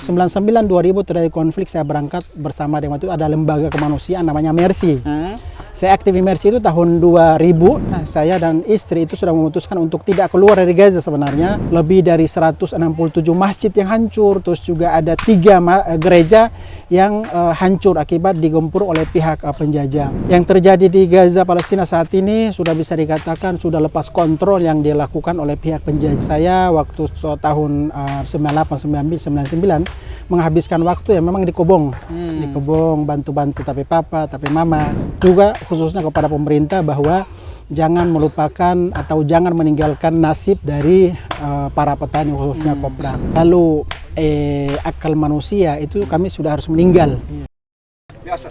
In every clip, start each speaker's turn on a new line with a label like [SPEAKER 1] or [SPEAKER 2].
[SPEAKER 1] 99 2000 terjadi konflik, saya berangkat bersama dengan itu ada lembaga kemanusiaan namanya Mercy. Saya aktif di Mercy itu tahun 2000. Nah, saya dan istri itu sudah memutuskan untuk tidak keluar dari Gaza sebenarnya. Lebih dari 167 masjid yang hancur, terus juga ada 3 gereja yang hancur akibat digempur oleh pihak penjajah. Yang terjadi di Gaza Palestina saat ini sudah bisa dikatakan sudah lepas kontrol yang dilakukan oleh pihak penjajah. Saya waktu tahun 98, 99 menghabiskan waktu ya memang di Kobong. Di Kobong bantu-bantu tapi papa, tapi mama. Juga khususnya kepada pemerintah bahwa jangan melupakan atau jangan meninggalkan nasib dari para petani khususnya kopra. Lalu akal manusia itu kami sudah harus meninggal.
[SPEAKER 2] Biasa.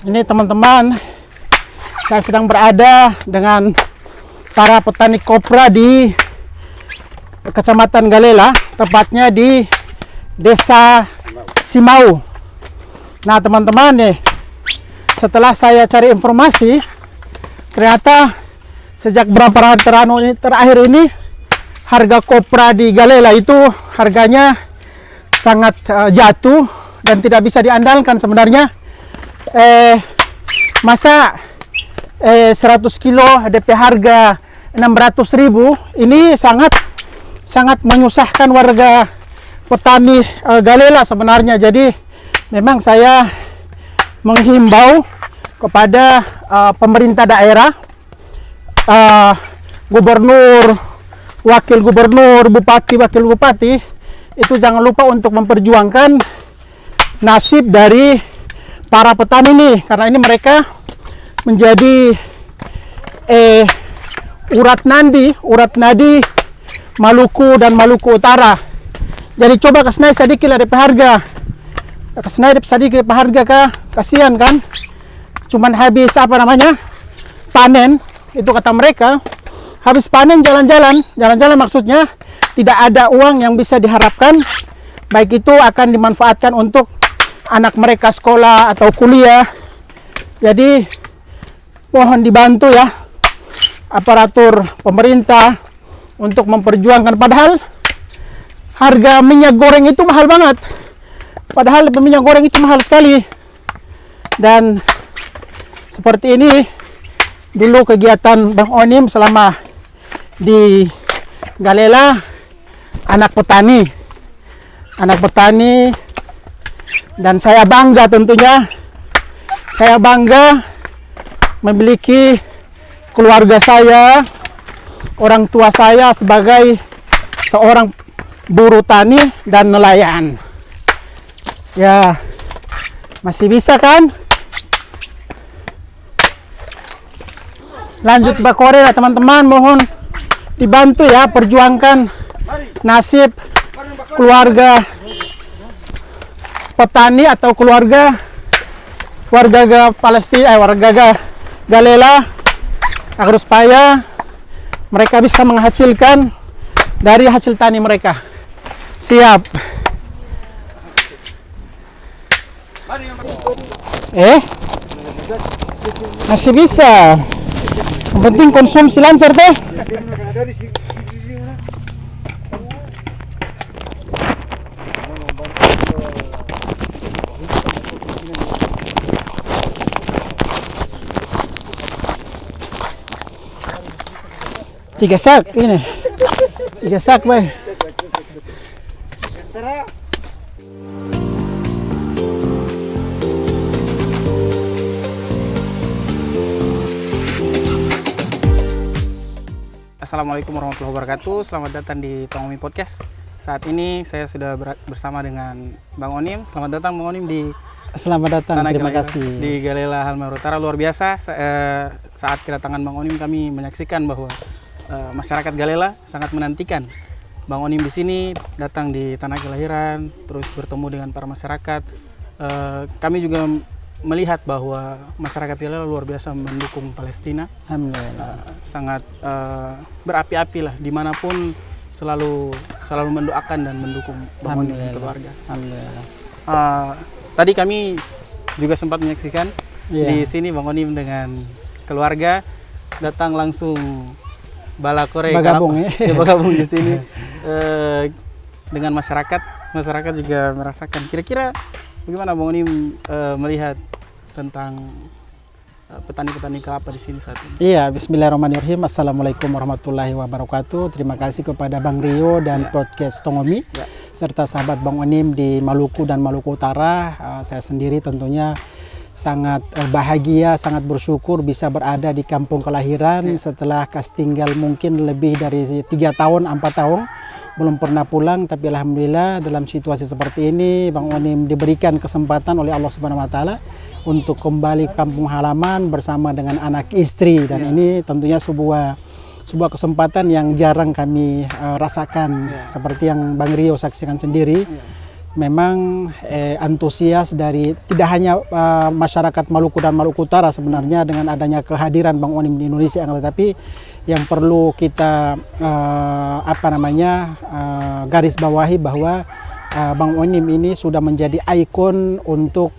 [SPEAKER 1] Ini teman-teman, saya sedang berada dengan para petani kopra di Kecamatan Galela, tepatnya di Desa Simau. Nah teman-teman nih, setelah saya cari informasi, ternyata sejak beberapa hari terakhir ini harga kopra di Galela itu harganya sangat jatuh dan tidak bisa diandalkan sebenarnya. Masa 100 kilo DP harga 600.000 ini sangat menyusahkan warga petani Galela sebenarnya. Jadi memang saya menghimbau kepada pemerintah daerah, gubernur, wakil gubernur, bupati, wakil bupati, itu jangan lupa untuk memperjuangkan nasib dari para petani ini, karena ini mereka menjadi urat nadi Maluku dan Maluku Utara. Jadi coba kesnai sedikit lah DP harga. Kesnai sedikit DP harga kah? Kasihan kan? Cuman habis panen, itu kata mereka. Habis panen jalan-jalan maksudnya tidak ada uang yang bisa diharapkan. Baik itu akan dimanfaatkan untuk anak mereka sekolah atau kuliah. Jadi mohon dibantu ya aparatur pemerintah untuk memperjuangkan, padahal harga minyak goreng itu mahal banget. Padahal minyak goreng itu mahal sekali. Dan seperti ini dulu kegiatan Bang Onim selama di Galela, anak petani, dan saya bangga tentunya. Saya bangga memiliki keluarga saya, orang tua saya sebagai seorang buruh tani dan nelayan. Ya, masih bisa kan? Lanjut bakore ya teman-teman, mohon dibantu ya, perjuangkan nasib keluarga petani atau warga Palestina, warga Galela, agar supaya mereka bisa menghasilkan dari hasil tani mereka. Siap. Masih bisa. Yang penting konsumsi lancar teh. Tiga sak ini. 3 sak, Bay.
[SPEAKER 3] Assalamualaikum warahmatullahi wabarakatuh. Selamat datang di Bang Onim Podcast. Saat ini saya sudah bersama dengan Bang Onim. Selamat datang Bang Onim di
[SPEAKER 1] Selamat datang, terima kasih.
[SPEAKER 3] Di Galela Halmahera Utara. Luar biasa, saat kedatangan Bang Onim kami menyaksikan bahwa masyarakat Galela sangat menantikan Bang Onim di sini, datang di tanah kelahiran, terus bertemu dengan para masyarakat. Kami juga melihat bahwa masyarakat Galela luar biasa mendukung Palestina.
[SPEAKER 1] Alhamdulillah.
[SPEAKER 3] Sangat berapi-api lah, dimanapun selalu mendoakan dan mendukung Bang Onim dan keluarga.
[SPEAKER 1] Alhamdulillah.
[SPEAKER 3] Tadi kami juga sempat menyaksikan Di sini Bang Onim dengan keluarga datang langsung balakore
[SPEAKER 1] Bergabung
[SPEAKER 3] bergabung di sini dengan masyarakat juga merasakan. Kira-kira bagaimana Bang Onim melihat tentang petani-petani kelapa di sini saat ini?
[SPEAKER 1] Iya, bismillahirrahmanirrahim. Assalamualaikum warahmatullahi wabarakatuh. Terima kasih kepada Bang Rio dan podcast Tongomi serta sahabat Bang Onim di Maluku dan Maluku Utara. Saya sendiri tentunya sangat bahagia, sangat bersyukur bisa berada di kampung kelahiran setelah tinggal mungkin lebih dari 3 tahun, 4 tahun. Belum pernah pulang, tapi alhamdulillah dalam situasi seperti ini Bang Onim diberikan kesempatan oleh Allah Subhanahu wa taala untuk kembali ke kampung halaman bersama dengan anak istri, dan ini tentunya sebuah kesempatan yang jarang kami rasakan. Seperti yang Bang Rio saksikan sendiri, memang antusias dari tidak hanya masyarakat Maluku dan Maluku Utara sebenarnya dengan adanya kehadiran Bang Onim di Indonesia, tetapi yang perlu kita garis bawahi bahwa Bang Onim ini sudah menjadi ikon untuk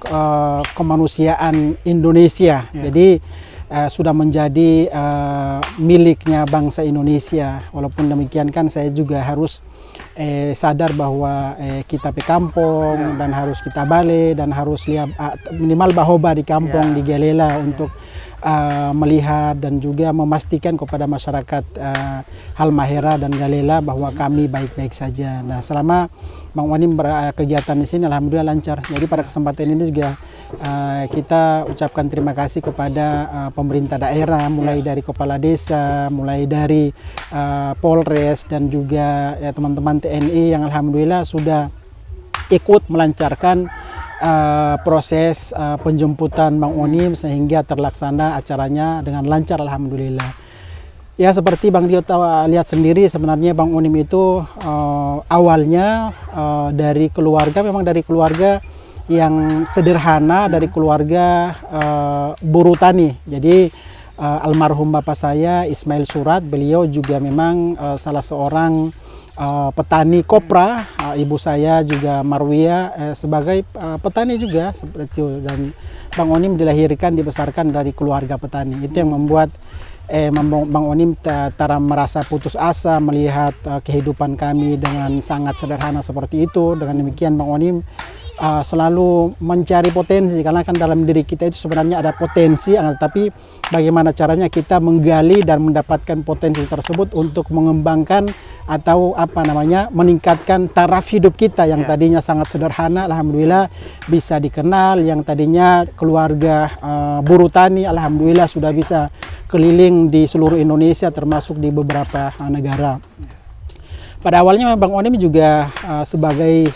[SPEAKER 1] kemanusiaan Indonesia. Jadi sudah menjadi miliknya bangsa Indonesia. Walaupun demikian kan saya juga harus sadar bahwa kita di kampung dan harus kita balik dan harus lihat minimal bahoba di kampung di Galela untuk melihat dan juga memastikan kepada masyarakat Halmahera dan Galela bahwa kami baik-baik saja. Nah, selama Bang Onim berkegiatan di sini alhamdulillah lancar. Jadi pada kesempatan ini juga kita ucapkan terima kasih kepada pemerintah daerah, mulai dari kepala desa, mulai dari Polres dan juga teman-teman TNI yang alhamdulillah sudah ikut melancarkan proses penjemputan Bang Onim sehingga terlaksana acaranya dengan lancar alhamdulillah. Ya, seperti Bang Dio lihat sendiri sebenarnya Bang Onim itu awalnya dari keluarga, memang dari keluarga yang sederhana, dari keluarga buruh tani. Jadi almarhum bapak saya Ismail Surat, beliau juga memang salah seorang petani kopra. Ibu saya juga Marwia sebagai petani juga seperti itu, dan Bang Onim dilahirkan dibesarkan dari keluarga petani. Itu yang membuat Bang Onim tak merasa putus asa melihat kehidupan kami dengan sangat sederhana seperti itu. Dengan demikian Bang Onim selalu mencari potensi, karena kan dalam diri kita itu sebenarnya ada potensi, tapi bagaimana caranya kita menggali dan mendapatkan potensi tersebut untuk mengembangkan atau meningkatkan taraf hidup kita yang tadinya sangat sederhana, alhamdulillah bisa dikenal. Yang tadinya keluarga buruh tani, alhamdulillah sudah bisa keliling di seluruh Indonesia termasuk di beberapa negara. Pada awalnya Bang Onim juga sebagai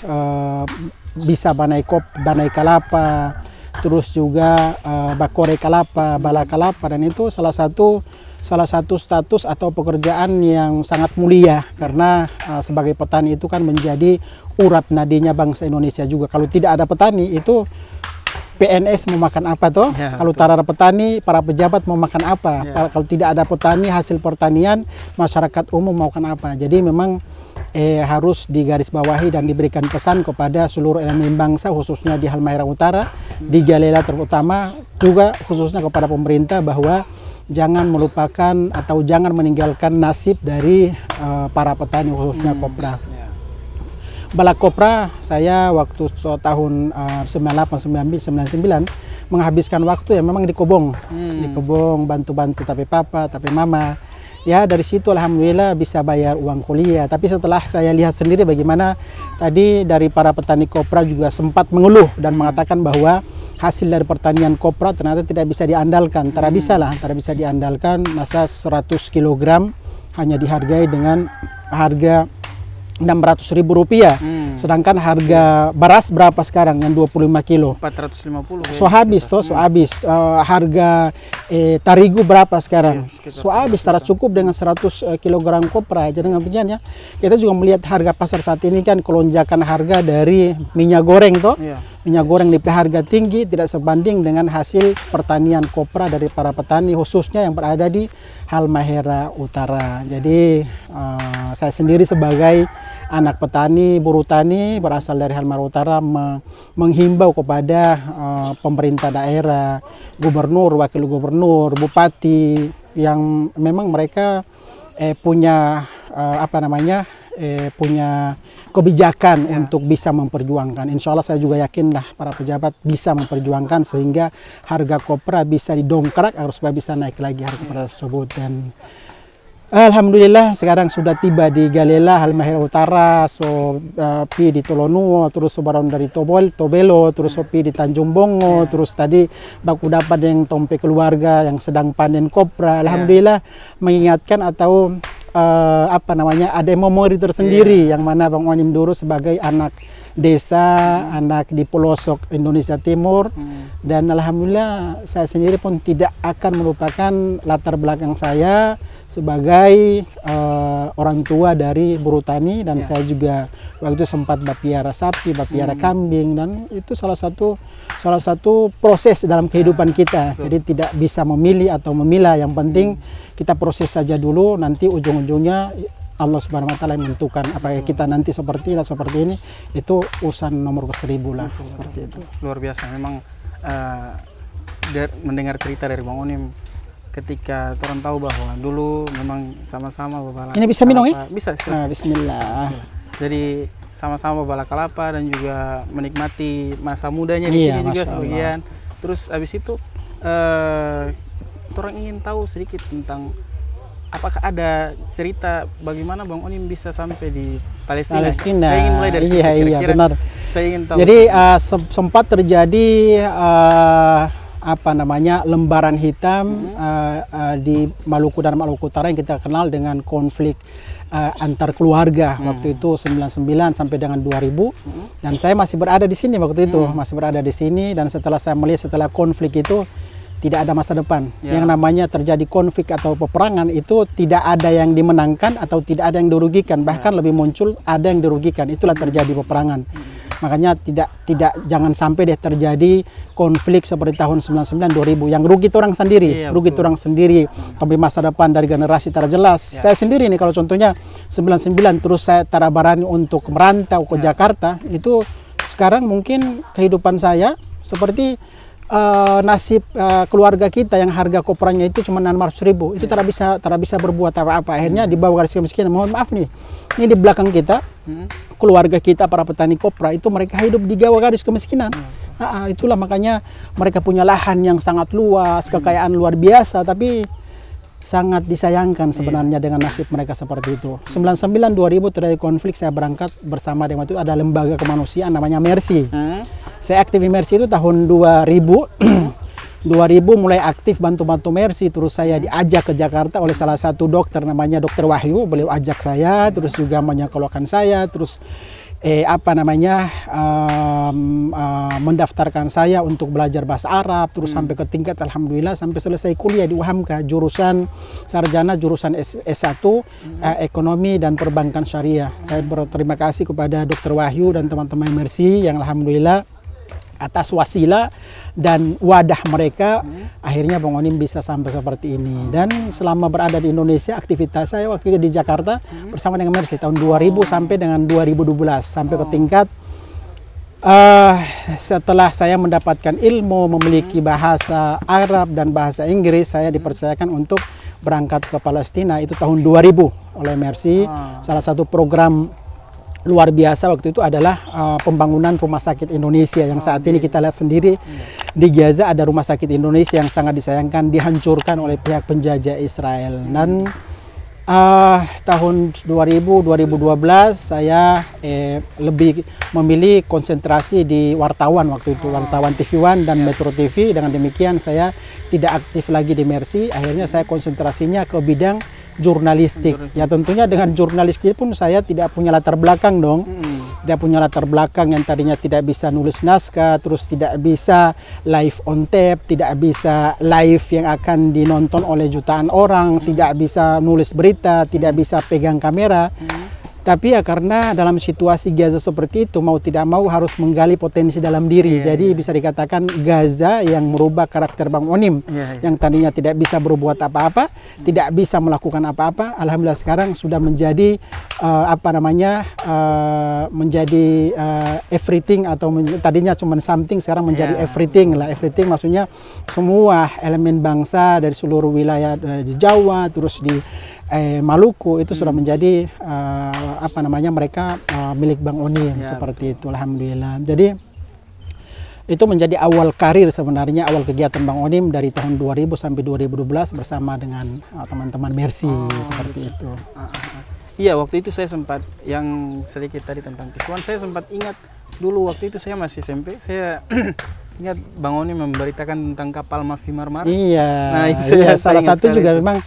[SPEAKER 1] bisa banai kalapa, terus juga bakore kalapa, bala kalapa, dan itu salah satu status atau pekerjaan yang sangat mulia, karena sebagai petani itu kan menjadi urat nadinya bangsa Indonesia juga. Kalau tidak ada petani itu PNS mau makan apa toh? Kalau tak ada petani, para pejabat mau makan apa? Kalau tidak ada petani, hasil pertanian, masyarakat umum mau makan apa? Jadi memang harus digarisbawahi dan diberikan pesan kepada seluruh elemen bangsa, khususnya di Halmahera Utara, di Galela terutama, juga khususnya kepada pemerintah, bahwa jangan melupakan atau jangan meninggalkan nasib dari para petani khususnya kopra. Balak kopra, saya waktu tahun 98-99 menghabiskan waktu ya memang di Kobong, bantu-bantu tapi papa, tapi mama. Ya, dari situ alhamdulillah bisa bayar uang kuliah. Tapi setelah saya lihat sendiri bagaimana tadi dari para petani kopra juga sempat mengeluh dan mengatakan bahwa hasil dari pertanian kopra ternyata tidak bisa diandalkan. Tidak bisa diandalkan. Masa 100 kg hanya dihargai dengan harga Rp600.000. Sedangkan harga beras berapa sekarang yang 25 kilo?
[SPEAKER 3] 450.
[SPEAKER 1] So habis. Harga tarigu berapa sekarang? So habis, tidak cukup dengan 100 kg kopra. Jadi dengan begini ya, kita juga melihat harga pasar saat ini kan kelonjakan harga dari minyak goreng toh. minyak goreng di harga tinggi tidak sebanding dengan hasil pertanian kopra dari para petani khususnya yang berada di Halmahera Utara. Jadi saya sendiri sebagai anak petani, buruh tani berasal dari Halmahera Utara menghimbau kepada pemerintah daerah, gubernur, wakil gubernur, bupati yang memang mereka punya punya kebijakan untuk bisa memperjuangkan. Insya Allah saya juga yakinlah para pejabat bisa memperjuangkan sehingga harga kopra bisa didongkrak agar supaya bisa naik lagi harga kopra tersebut. Dan alhamdulillah sekarang sudah tiba di Galela, Halmahera Utara, pi di Tolonuo, terus baru dari Tobelo, terus pi di Tanjung Bongo, terus tadi baku dapat yang tompe keluarga yang sedang panen kopra. Alhamdulillah mengingatkan atau ada memori tersendiri yang mana Bang Onim dulu sebagai anak desa, anak di pelosok Indonesia Timur, dan alhamdulillah saya sendiri pun tidak akan melupakan latar belakang saya sebagai orang tua dari buruh tani, dan saya juga waktu itu sempat bapiara sapi, bapiara kambing, dan itu salah satu proses dalam kehidupan kita. Jadi tidak bisa memilih atau memilah, yang penting kita proses saja dulu, nanti ujung-ujungnya Allah Subhanahu wa taala yang menentukan apakah kita nanti seperti ini, itu urusan nomor ke-1000 lah. Seperti itu.
[SPEAKER 3] Luar biasa memang mendengar cerita dari Bang Onim ketika orang tahu bahwa dulu memang sama-sama berbala.
[SPEAKER 1] Ini bisa minum ya?
[SPEAKER 3] Bisa.
[SPEAKER 1] Bismillah.
[SPEAKER 3] Jadi sama-sama berbala kelapa dan juga menikmati masa mudanya di sini juga sebagian. Terus habis itu orang ingin tahu sedikit tentang apakah ada cerita bagaimana Bang Onim bisa sampai di Palestina? Saya ingin mulai dari situ. Iya, benar. Saya ingin tahu.
[SPEAKER 1] Jadi sempat terjadi lembaran hitam di Maluku dan Maluku Utara yang kita kenal dengan konflik antar keluarga waktu itu 99 sampai dengan 2000, dan saya masih berada di sini waktu itu, dan setelah saya melihat setelah konflik itu tidak ada masa depan. Yang namanya terjadi konflik atau peperangan itu tidak ada yang dimenangkan atau tidak ada yang dirugikan, bahkan lebih muncul ada yang dirugikan. Itulah terjadi peperangan. Makanya jangan sampai deh terjadi konflik seperti tahun 99 2000 yang rugi itu orang sendiri, tapi masa depan dari generasi tidak jelas. Saya sendiri nih kalau contohnya 99 terus saya tarabarani untuk merantau ke Jakarta, itu sekarang mungkin kehidupan saya seperti nasib keluarga kita yang harga kopranya itu cuma 600.000, itu tidak bisa berbuat apa-apa, akhirnya di bawah garis kemiskinan. Mohon maaf nih, ini di belakang kita keluarga kita para petani kopra itu mereka hidup di bawah garis kemiskinan. Itulah makanya mereka punya lahan yang sangat luas, kekayaan luar biasa, tapi sangat disayangkan sebenarnya dengan nasib mereka seperti itu. 99 2000 terjadi konflik, saya berangkat bersama dengan itu ada lembaga kemanusiaan namanya Mercy. Saya aktif di Mercy itu tahun 2000 mulai aktif bantu-bantu Mercy, terus saya diajak ke Jakarta oleh salah satu dokter namanya Dokter Wahyu, beliau ajak saya, terus juga menyekolahkan saya, terus mendaftarkan saya untuk belajar bahasa Arab, terus sampai ke tingkat alhamdulillah sampai selesai kuliah di UHAMKA, jurusan sarjana, jurusan S1 ekonomi dan perbankan syariah. Saya berterima kasih kepada Dokter Wahyu dan teman-teman Mercy yang alhamdulillah atas wasilah dan wadah mereka akhirnya Bang Onim bisa sampai seperti ini. Dan selama berada di Indonesia, aktivitas saya waktu itu di Jakarta bersama dengan Mercy tahun 2000 sampai dengan 2012 sampai ke tingkat setelah saya mendapatkan ilmu, memiliki bahasa Arab dan bahasa Inggris, saya dipercayakan untuk berangkat ke Palestina itu tahun 2000 oleh Mercy. Salah satu program luar biasa waktu itu adalah pembangunan rumah sakit Indonesia yang saat ini kita lihat sendiri di Gaza ada rumah sakit Indonesia yang sangat disayangkan dihancurkan oleh pihak penjajah Israel. Dan tahun 2000-2012 saya lebih memilih konsentrasi di wartawan waktu itu, wartawan TV One dan Metro TV. Dengan demikian saya tidak aktif lagi di Mercy, akhirnya saya konsentrasinya ke bidang jurnalistik. Ya tentunya dengan jurnalistik pun saya tidak punya latar belakang dong. Tidak punya latar belakang yang tadinya tidak bisa nulis naskah, terus tidak bisa live on tape, tidak bisa live yang akan dinonton oleh jutaan orang, tidak bisa nulis berita, tidak bisa pegang kamera. Tapi ya karena dalam situasi Gaza seperti itu, mau tidak mau harus menggali potensi dalam diri. Jadi bisa dikatakan Gaza yang merubah karakter Bang Onim, yang tadinya tidak bisa berbuat apa-apa, tidak bisa melakukan apa-apa. Alhamdulillah sekarang sudah menjadi menjadi everything, atau tadinya cuma something, sekarang menjadi everything lah. Everything maksudnya semua elemen bangsa dari seluruh wilayah di Jawa, terus di Maluku itu sudah menjadi mereka milik Bang Onim, seperti itu. Alhamdulillah. Jadi itu menjadi awal karir sebenarnya, awal kegiatan Bang Onim dari tahun 2000 sampai 2012 bersama dengan teman-teman Mercy, seperti itu.
[SPEAKER 3] Iya, waktu itu saya sempat, yang sedikit tadi tentang tipuan, saya sempat ingat dulu waktu itu saya masih SMP, saya ingat Bang Onim memberitakan tentang kapal Mafi Marmara.
[SPEAKER 1] Iya,
[SPEAKER 3] nah, itu
[SPEAKER 1] salah satu juga memang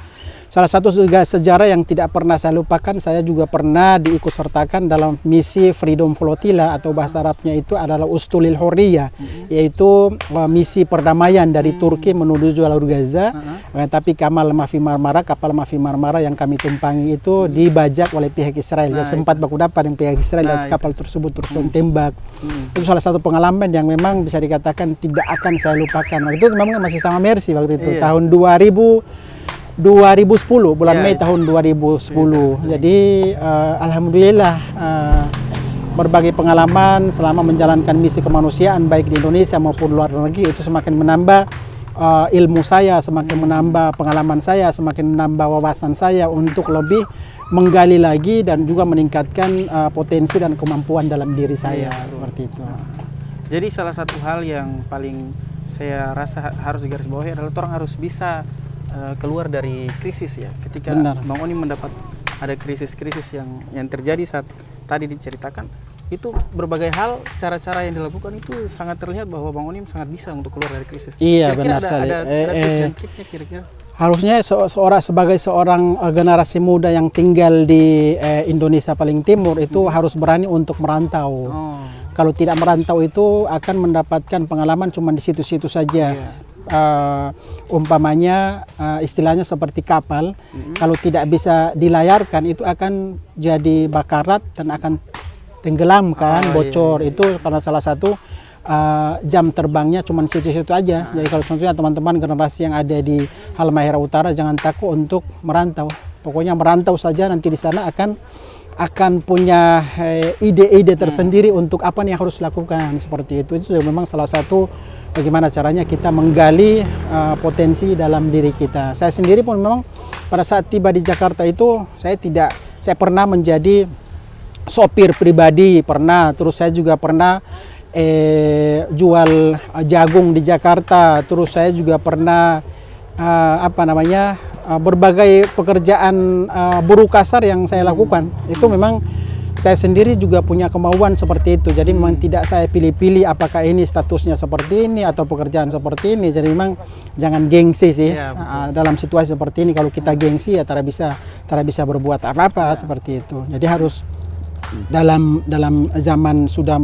[SPEAKER 1] salah satu sejarah yang tidak pernah saya lupakan. Saya juga pernah diikutsertakan dalam misi Freedom Flotilla, atau bahasa Arabnya itu adalah Ustulil Hurriyah, yaitu misi perdamaian dari Turki menuju jalur Gaza. Tapi kapal Mafi Marmara yang kami tumpangi itu dibajak oleh pihak Israel. Sempat baku dapat dengan pihak Israel, dan kapal tersebut terus tembak. Itu salah satu pengalaman yang memang bisa dikatakan tidak akan saya lupakan. Waktu itu memang masih sama Mercy waktu itu, tahun 2010, bulan Mei tahun 2010. Jadi alhamdulillah berbagai pengalaman selama menjalankan misi kemanusiaan baik di Indonesia maupun luar negeri itu semakin menambah ilmu saya, semakin menambah pengalaman saya, semakin menambah wawasan saya untuk lebih menggali lagi dan juga meningkatkan potensi dan kemampuan dalam diri saya, seperti itu.
[SPEAKER 3] Jadi salah satu hal yang paling saya rasa harus digarisbawahi adalah orang harus bisa keluar dari krisis ya. Ketika Bang Onim mendapat ada krisis-krisis yang terjadi saat tadi diceritakan, itu berbagai hal, cara-cara yang dilakukan itu sangat terlihat bahwa Bang Onim sangat bisa untuk keluar dari krisis.
[SPEAKER 1] Iya, benar sekali.
[SPEAKER 3] Ada tips dan triknya kira-kira?
[SPEAKER 1] Harusnya sebagai seorang generasi muda yang tinggal di Indonesia paling timur itu harus berani untuk merantau. Kalau tidak merantau itu akan mendapatkan pengalaman cuma di situ-situ saja. Umpamanya istilahnya seperti kapal, kalau tidak bisa dilayarkan itu akan jadi bakarat dan akan tenggelam kan, bocor. Itu karena salah satu jam terbangnya cuma situ-situ aja. Jadi kalau contohnya teman-teman generasi yang ada di Halmahera Utara, jangan takut untuk merantau. Pokoknya merantau saja, nanti di sana akan punya ide-ide tersendiri untuk apa nih yang harus dilakukan, seperti itu. Itu memang salah satu bagaimana caranya kita menggali potensi dalam diri kita. Saya sendiri pun memang pada saat tiba di Jakarta itu saya pernah menjadi sopir pribadi, pernah. Terus saya juga pernah jual jagung di Jakarta. Terus saya juga pernah berbagai pekerjaan buruh kasar yang saya lakukan. Itu memang saya sendiri juga punya kemauan seperti itu. Jadi memang tidak saya pilih-pilih apakah ini statusnya seperti ini atau pekerjaan seperti ini. Jadi memang jangan gengsi sih. Dalam situasi seperti ini, kalau kita gengsi ya tidak bisa berbuat apa-apa, seperti itu. Jadi harus dalam zaman sudah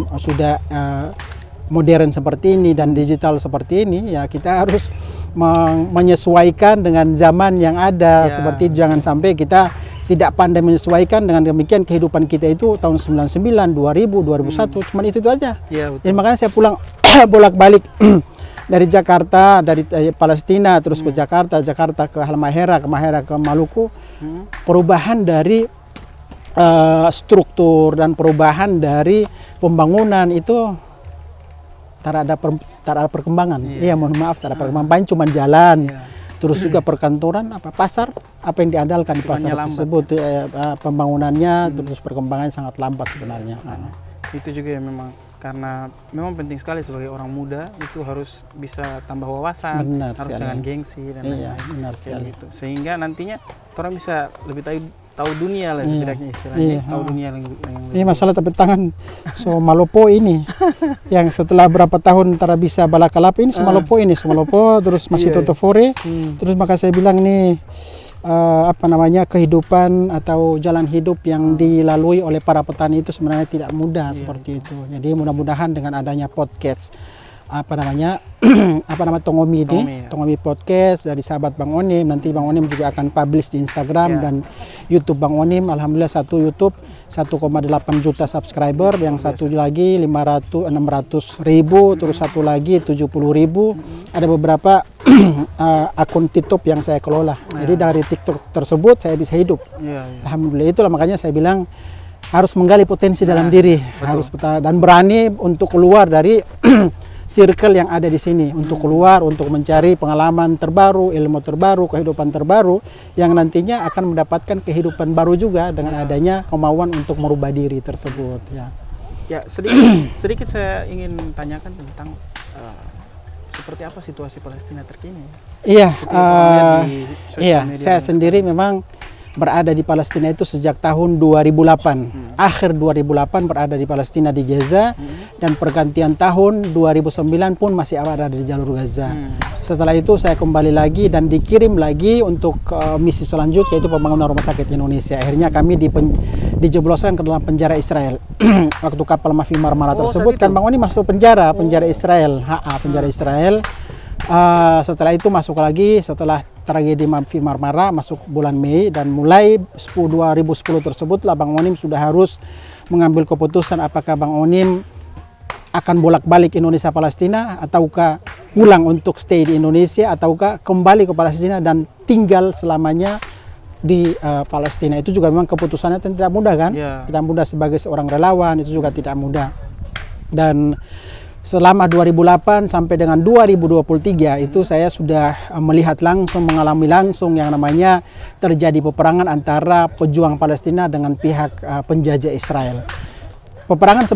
[SPEAKER 1] modern seperti ini dan digital seperti ini, ya kita harus menyesuaikan dengan zaman yang ada. Seperti jangan sampai kita tidak pandai menyesuaikan, dengan demikian kehidupan kita itu tahun 99, 2000, 2001 cuma itu aja. Jadi makanya saya pulang bolak-balik dari Jakarta, dari Palestina terus ke Jakarta ke Halmahera, ke Maluku. Perubahan dari struktur dan perubahan dari pembangunan itu tak ada perkembangan. Mohon maaf, tak ada perkembangan. Paling cuma jalan. Terus juga perkantoran, pasar, apa yang diandalkan di pasar tersebut, pembangunannya, terus perkembangannya sangat lambat sebenarnya.
[SPEAKER 3] Itu juga ya, memang karena memang penting sekali sebagai orang muda itu harus bisa tambah wawasan, harus jangan gengsi dan lain-lain.
[SPEAKER 1] Benar sekali.
[SPEAKER 3] Gitu. Sehingga nantinya orang bisa lebih tahu dunia lah setidaknya istilahnya. Tahu dunia yang
[SPEAKER 1] ini masalah tepuk tangan Malopo ini yang setelah berapa tahun antara bisa balakalap ini Malopo terus masih Totofore. Terus maka saya bilang nih kehidupan atau jalan hidup yang dilalui oleh para petani itu sebenarnya tidak mudah seperti itu. Jadi mudah-mudahan dengan adanya podcast apa namanya Tongomi ini,
[SPEAKER 3] Tongomi, ya.
[SPEAKER 1] Tongomi Podcast dari sahabat Bang Onim. Nanti Bang Onim juga akan publish di Instagram dan YouTube Bang Onim. Alhamdulillah satu YouTube 1,8 juta subscriber, yang satu lagi 600 ribu, terus satu lagi 70 ribu. Ada beberapa akun TikTok yang saya kelola. Jadi dari TikTok tersebut saya bisa hidup. Alhamdulillah, itulah makanya saya bilang harus menggali potensi dalam diri, harus dan berani untuk keluar dari circle yang ada di sini, untuk keluar, untuk mencari pengalaman terbaru, ilmu terbaru, kehidupan terbaru yang nantinya akan mendapatkan kehidupan baru juga dengan adanya kemauan untuk merubah diri tersebut.
[SPEAKER 3] Ya, sedikit saya ingin tanyakan tentang seperti apa situasi Palestina terkini.
[SPEAKER 1] Iya,
[SPEAKER 3] Media
[SPEAKER 1] saya sendiri memang berada di Palestina itu sejak tahun 2008. Akhir 2008 berada di Palestina di Gaza, dan pergantian tahun 2009 pun masih ada di jalur Gaza. Setelah itu saya kembali lagi dan dikirim lagi untuk misi selanjutnya, yaitu pembangunan rumah sakit Indonesia. Akhirnya kami dijebloskan ke dalam penjara Israel. Waktu kapal Mafi Marmara tersebut kan Bang Oni masuk penjara Israel, penjara Israel. Setelah itu masuk lagi setelah tragedi Mafi Marmara, masuk bulan Mei, dan mulai 2010 tersebutlah Bang Onim sudah harus mengambil keputusan apakah Bang Onim akan bolak-balik Indonesia Palestina, ataukah pulang untuk stay di Indonesia, ataukah kembali ke Palestina dan tinggal selamanya di Palestina. Itu juga memang keputusannya tidak mudah kan? Tidak mudah sebagai seorang relawan, itu juga tidak mudah. Dan selama 2008 sampai dengan 2023 itu saya sudah melihat langsung, mengalami langsung yang namanya terjadi peperangan antara pejuang Palestina dengan pihak penjajah Israel. Peperangan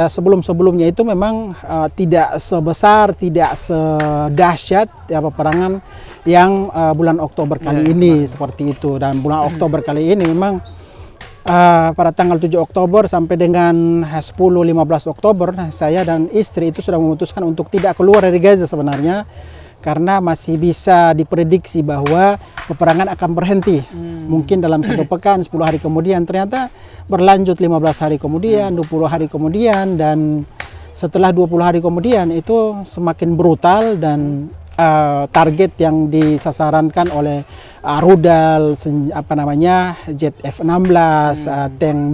[SPEAKER 1] sebelum-sebelumnya itu memang tidak sebesar, tidak sedahsyat ya peperangan yang bulan Oktober kali ini seperti itu. Dan bulan Oktober kali ini memang pada tanggal 7 Oktober sampai dengan 10-15 Oktober saya dan istri itu sudah memutuskan untuk tidak keluar dari Gaza sebenarnya, karena masih bisa diprediksi bahwa peperangan akan berhenti mungkin dalam 1 pekan, 10 hari kemudian. Ternyata berlanjut 15 hari kemudian, 20 hari kemudian, dan setelah 20 hari kemudian itu semakin brutal, dan target yang disasarankan oleh rudal jet F-16, tank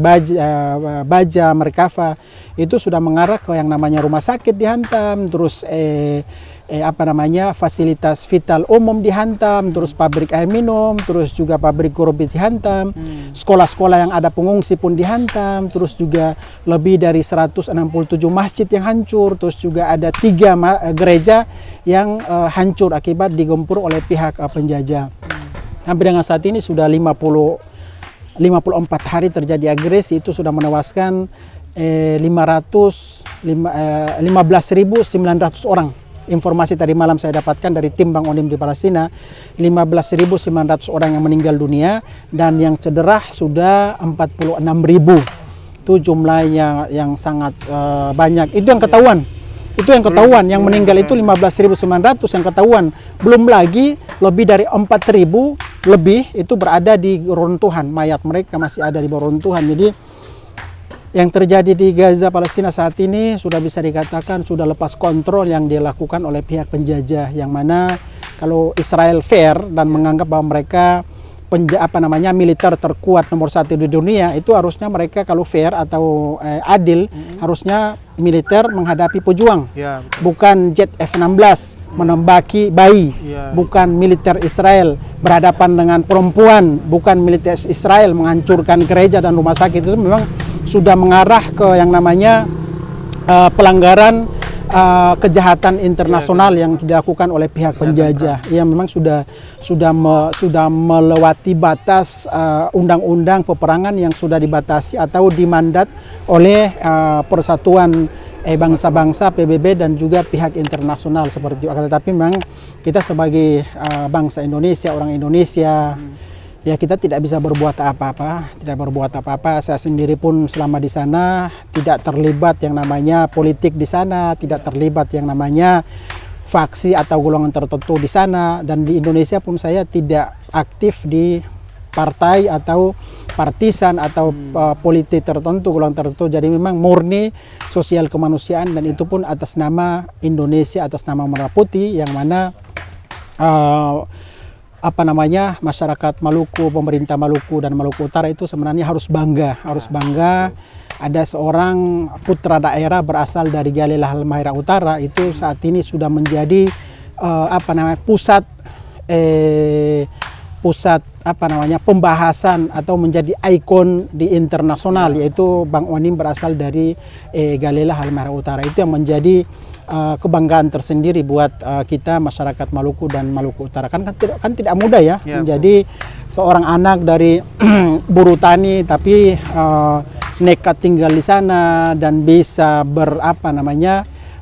[SPEAKER 1] Baja, Merkava itu sudah mengarah ke yang namanya rumah sakit dihantam, terus fasilitas vital umum dihantam, terus pabrik air minum, terus juga pabrik korbit dihantam, sekolah-sekolah yang ada pengungsi pun dihantam, terus juga lebih dari 167 masjid yang hancur, terus juga ada 3 gereja yang hancur akibat digempur oleh pihak penjajah. Sampai dengan saat ini sudah 54 hari terjadi agresi, itu sudah menewaskan 15.900 orang. Informasi tadi malam saya dapatkan dari tim Bang Onim di Palestina, 15.900 orang yang meninggal dunia, dan yang cedera sudah 46.000. Itu jumlahnya yang sangat banyak. Itu yang ketahuan. Yang meninggal itu 15.900 yang ketahuan. Belum lagi lebih dari 4.000 lebih itu berada di reruntuhan. Mayat mereka masih ada di reruntuhan. Jadi yang terjadi di Gaza Palestina saat ini sudah bisa dikatakan sudah lepas kontrol yang dilakukan oleh pihak penjajah, yang mana kalau Israel fair dan menganggap bahwa mereka militer terkuat nomor 1 di dunia, itu harusnya mereka kalau fair atau adil harusnya militer menghadapi pejuang, bukan jet F-16 menembaki bayi, bukan militer Israel berhadapan dengan perempuan, bukan militer Israel menghancurkan gereja dan rumah sakit. Itu memang sudah mengarah ke yang namanya pelanggaran kejahatan internasional yang dilakukan oleh pihak penjajah. Ya memang sudah melewati batas undang-undang peperangan yang sudah dibatasi atau dimandat oleh Persatuan Bangsa-Bangsa PBB dan juga pihak internasional seperti itu. Tetapi memang kita sebagai bangsa Indonesia, orang Indonesia, ya kita tidak bisa berbuat apa-apa. Saya sendiri pun selama di sana tidak terlibat yang namanya politik di sana, tidak terlibat yang namanya faksi atau golongan tertentu di sana, dan di Indonesia pun saya tidak aktif di partai atau partisan atau politik tertentu, golongan tertentu. Jadi memang murni sosial kemanusiaan, dan itu pun atas nama Indonesia, atas nama Merah Putih, yang mana masyarakat Maluku, pemerintah Maluku dan Maluku Utara itu sebenarnya harus bangga, ada seorang putra daerah berasal dari Galela Halmahera Utara itu saat ini sudah menjadi pusat pembahasan atau menjadi ikon di internasional, yaitu Bang Onim berasal dari Galela Halmahera Utara. Itu yang menjadi kebanggaan tersendiri buat kita masyarakat Maluku dan Maluku Utara. Kan tidak mudah ya, menjadi seorang anak dari buruh tani tapi nekat tinggal di sana dan bisa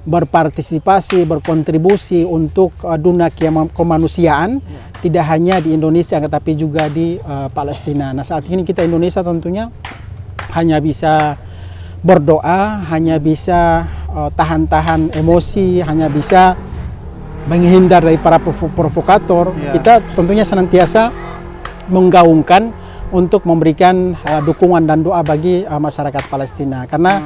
[SPEAKER 1] berpartisipasi, berkontribusi untuk dunia kemanusiaan, tidak hanya di Indonesia tetapi juga di Palestina. Nah, saat ini kita Indonesia tentunya hanya bisa berdoa, hanya bisa tahan-tahan emosi, hanya bisa menghindar dari para provokator. Kita tentunya senantiasa menggaungkan untuk memberikan dukungan dan doa bagi masyarakat Palestina. Karena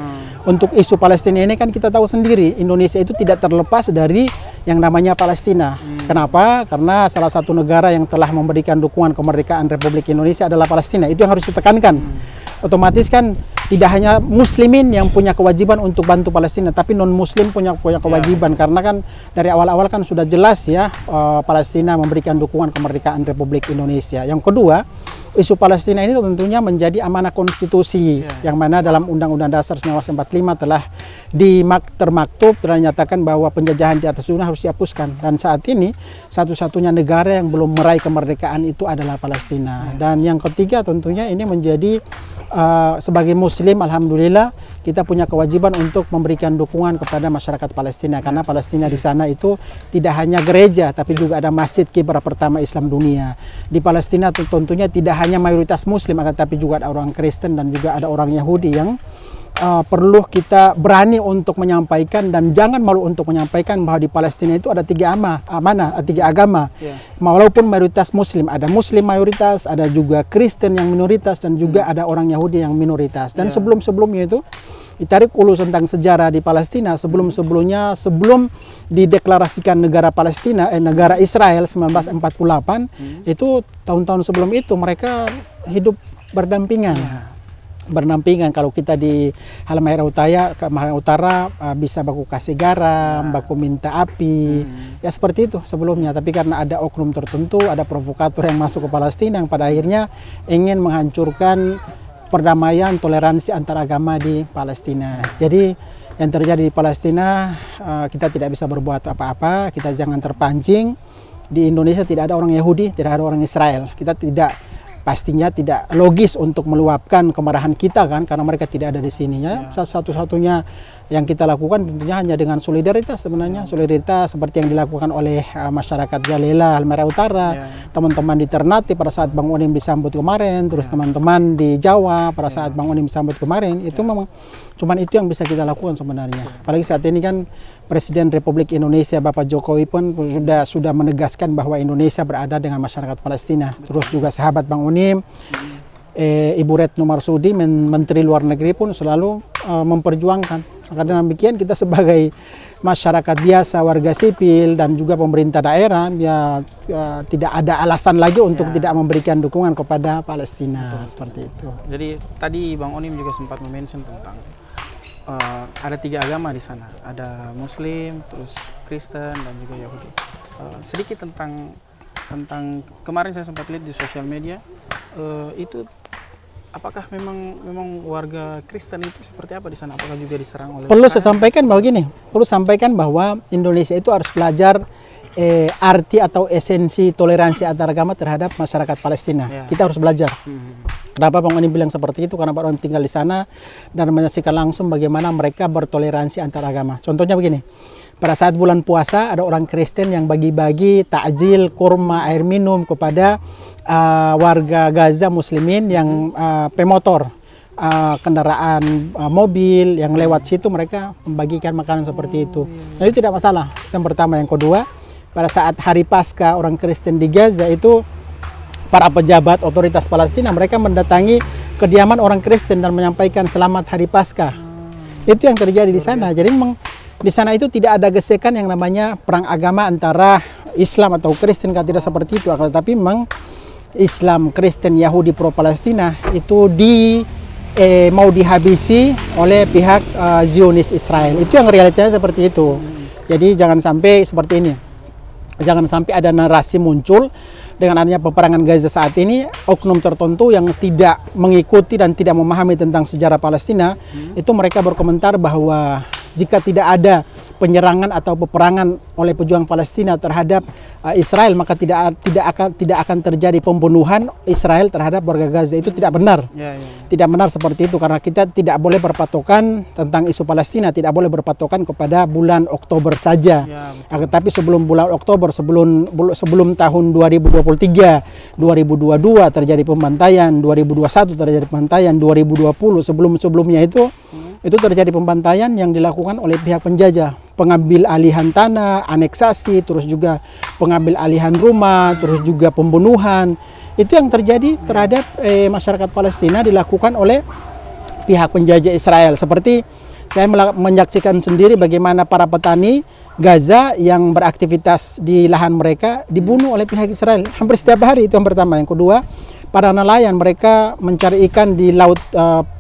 [SPEAKER 1] untuk isu Palestina ini kan kita tahu sendiri, Indonesia itu tidak terlepas dari yang namanya Palestina. Kenapa? Karena salah satu negara yang telah memberikan dukungan kemerdekaan Republik Indonesia adalah Palestina. Itu yang harus ditekankan. Otomatis kan tidak hanya muslimin yang punya kewajiban untuk bantu Palestina, tapi non-muslim punya kewajiban. Karena kan dari awal-awal kan sudah jelas ya, Palestina memberikan dukungan kemerdekaan Republik Indonesia. Yang kedua, isu Palestina ini tentunya menjadi amanah konstitusi, yang mana dalam Undang-Undang Dasar 1945 telah termaktub, telah dinyatakan bahwa penjajahan di atas dunia harus dihapuskan. Dan saat ini satu-satunya negara yang belum meraih kemerdekaan itu adalah Palestina. Dan yang ketiga tentunya ini menjadi sebagai muslim, alhamdulillah kita punya kewajiban untuk memberikan dukungan kepada masyarakat Palestina, karena Palestina di sana itu tidak hanya gereja tapi juga ada masjid kibrah pertama Islam dunia. Di Palestina tentunya tidak hanya mayoritas muslim, akan tapi juga ada orang Kristen dan juga ada orang Yahudi yang perlu kita berani untuk menyampaikan dan jangan malu untuk menyampaikan bahwa di Palestina itu ada tiga agama. Walaupun mayoritas muslim, ada muslim mayoritas, ada juga Kristen yang minoritas, dan juga ada orang Yahudi yang minoritas. Dan sebelum-sebelumnya itu ditarik ulur tentang sejarah di Palestina, sebelum dideklarasikan negara Palestina, negara Israel 1948, itu tahun-tahun sebelum itu mereka hidup berdampingan. Kalau kita di Halmahera Utara bisa baku kasih garam, baku minta api, ya seperti itu sebelumnya. Tapi karena ada oknum tertentu, ada provokator yang masuk ke Palestina yang pada akhirnya ingin menghancurkan perdamaian, toleransi antar agama di Palestina. Jadi yang terjadi di Palestina, kita tidak bisa berbuat apa-apa, kita jangan terpancing. Di Indonesia tidak ada orang Yahudi, tidak ada orang Israel. Kita pastinya tidak logis untuk meluapkan kemarahan kita kan, karena mereka tidak ada di sini ya. Satu-satunya yang kita lakukan tentunya hanya dengan solidaritas sebenarnya. Solidaritas seperti yang dilakukan oleh masyarakat Galela Halmahera Utara, teman-teman di Ternate pada saat Bang Onim disambut kemarin, terus teman-teman di Jawa pada saat Bang Onim disambut kemarin. Itu memang cuman itu yang bisa kita lakukan sebenarnya. Apalagi saat ini kan Presiden Republik Indonesia Bapak Jokowi pun sudah menegaskan bahwa Indonesia berada dengan masyarakat Palestina. Terus juga sahabat Bang Onim, Ibu Retno Marsudi, Menteri Luar Negeri pun selalu memperjuangkan. Karena demikian kita sebagai masyarakat biasa, warga sipil dan juga pemerintah daerah tidak ada alasan lagi untuk tidak memberikan dukungan kepada Palestina. Seperti itu.
[SPEAKER 3] Jadi tadi Bang Onim juga sempat mention tentang ada tiga agama di sana, ada Muslim, terus Kristen dan juga Yahudi. Sedikit tentang kemarin saya sempat lihat di sosial media, itu apakah memang warga Kristen itu seperti apa di sana? Apakah juga diserang oleh?
[SPEAKER 1] Perlu saya sampaikan bahwa Indonesia itu harus belajar arti atau esensi toleransi antar agama terhadap masyarakat Palestina. Kita harus belajar. Kenapa Bang Onim bilang seperti itu? Karena Bang Onim tinggal di sana dan menyaksikan langsung bagaimana mereka bertoleransi antar agama. Contohnya begini, pada saat bulan puasa ada orang Kristen yang bagi-bagi takjil, kurma, air minum kepada warga Gaza muslimin yang pemotor, kendaraan mobil yang lewat situ, mereka membagikan makanan seperti itu. Nah, itu tidak masalah. Yang pertama. Yang kedua, pada saat hari Paskah orang Kristen di Gaza itu para pejabat otoritas Palestina, mereka mendatangi kediaman orang Kristen dan menyampaikan selamat Hari Paskah. Itu yang terjadi di sana. Jadi memang di sana itu tidak ada gesekan yang namanya perang agama antara Islam atau Kristen, tidak seperti itu. Tetapi memang Islam, Kristen, Yahudi pro Palestina itu mau dihabisi oleh pihak Zionis Israel. Itu yang realitanya seperti itu. Jadi jangan sampai seperti ini. Jangan sampai ada narasi muncul dengan adanya peperangan Gaza saat ini, oknum tertentu yang tidak mengikuti dan tidak memahami tentang sejarah Palestina, itu mereka berkomentar bahwa jika tidak ada penyerangan atau peperangan oleh pejuang Palestina terhadap Israel, maka tidak akan terjadi pembunuhan Israel terhadap warga Gaza. Itu tidak benar. Tidak benar seperti itu, karena kita tidak boleh berpatokan tentang isu Palestina, tidak boleh berpatokan kepada bulan Oktober saja. Tapi sebelum bulan Oktober, sebelum tahun 2023, 2022 terjadi pembantaian, 2021 terjadi pembantaian, 2020 sebelumnya itu terjadi pembantaian yang dilakukan oleh pihak penjajah, pengambil alihan tanah, aneksasi, terus juga pengambil alihan rumah, terus juga pembunuhan. Itu yang terjadi terhadap masyarakat Palestina dilakukan oleh pihak penjajah Israel. Seperti saya menyaksikan sendiri bagaimana para petani Gaza yang beraktivitas di lahan mereka dibunuh oleh pihak Israel hampir setiap hari. Itu yang pertama. Yang kedua, para nelayan mereka mencari ikan di laut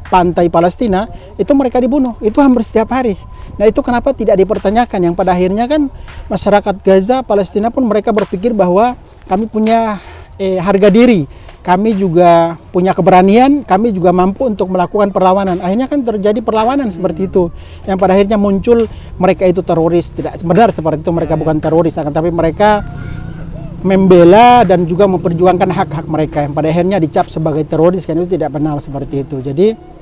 [SPEAKER 1] pantai Palestina, itu mereka dibunuh. Itu hampir setiap hari. Nah, itu kenapa tidak dipertanyakan, yang pada akhirnya kan masyarakat Gaza, Palestina pun mereka berpikir bahwa kami punya harga diri, kami juga punya keberanian, kami juga mampu untuk melakukan perlawanan. Akhirnya kan terjadi perlawanan seperti itu, yang pada akhirnya muncul mereka itu teroris. Tidak benar seperti itu, mereka bukan teroris, tapi mereka membela dan juga memperjuangkan hak-hak mereka, yang pada akhirnya dicap sebagai teroris, kan itu tidak benar seperti itu. Jadi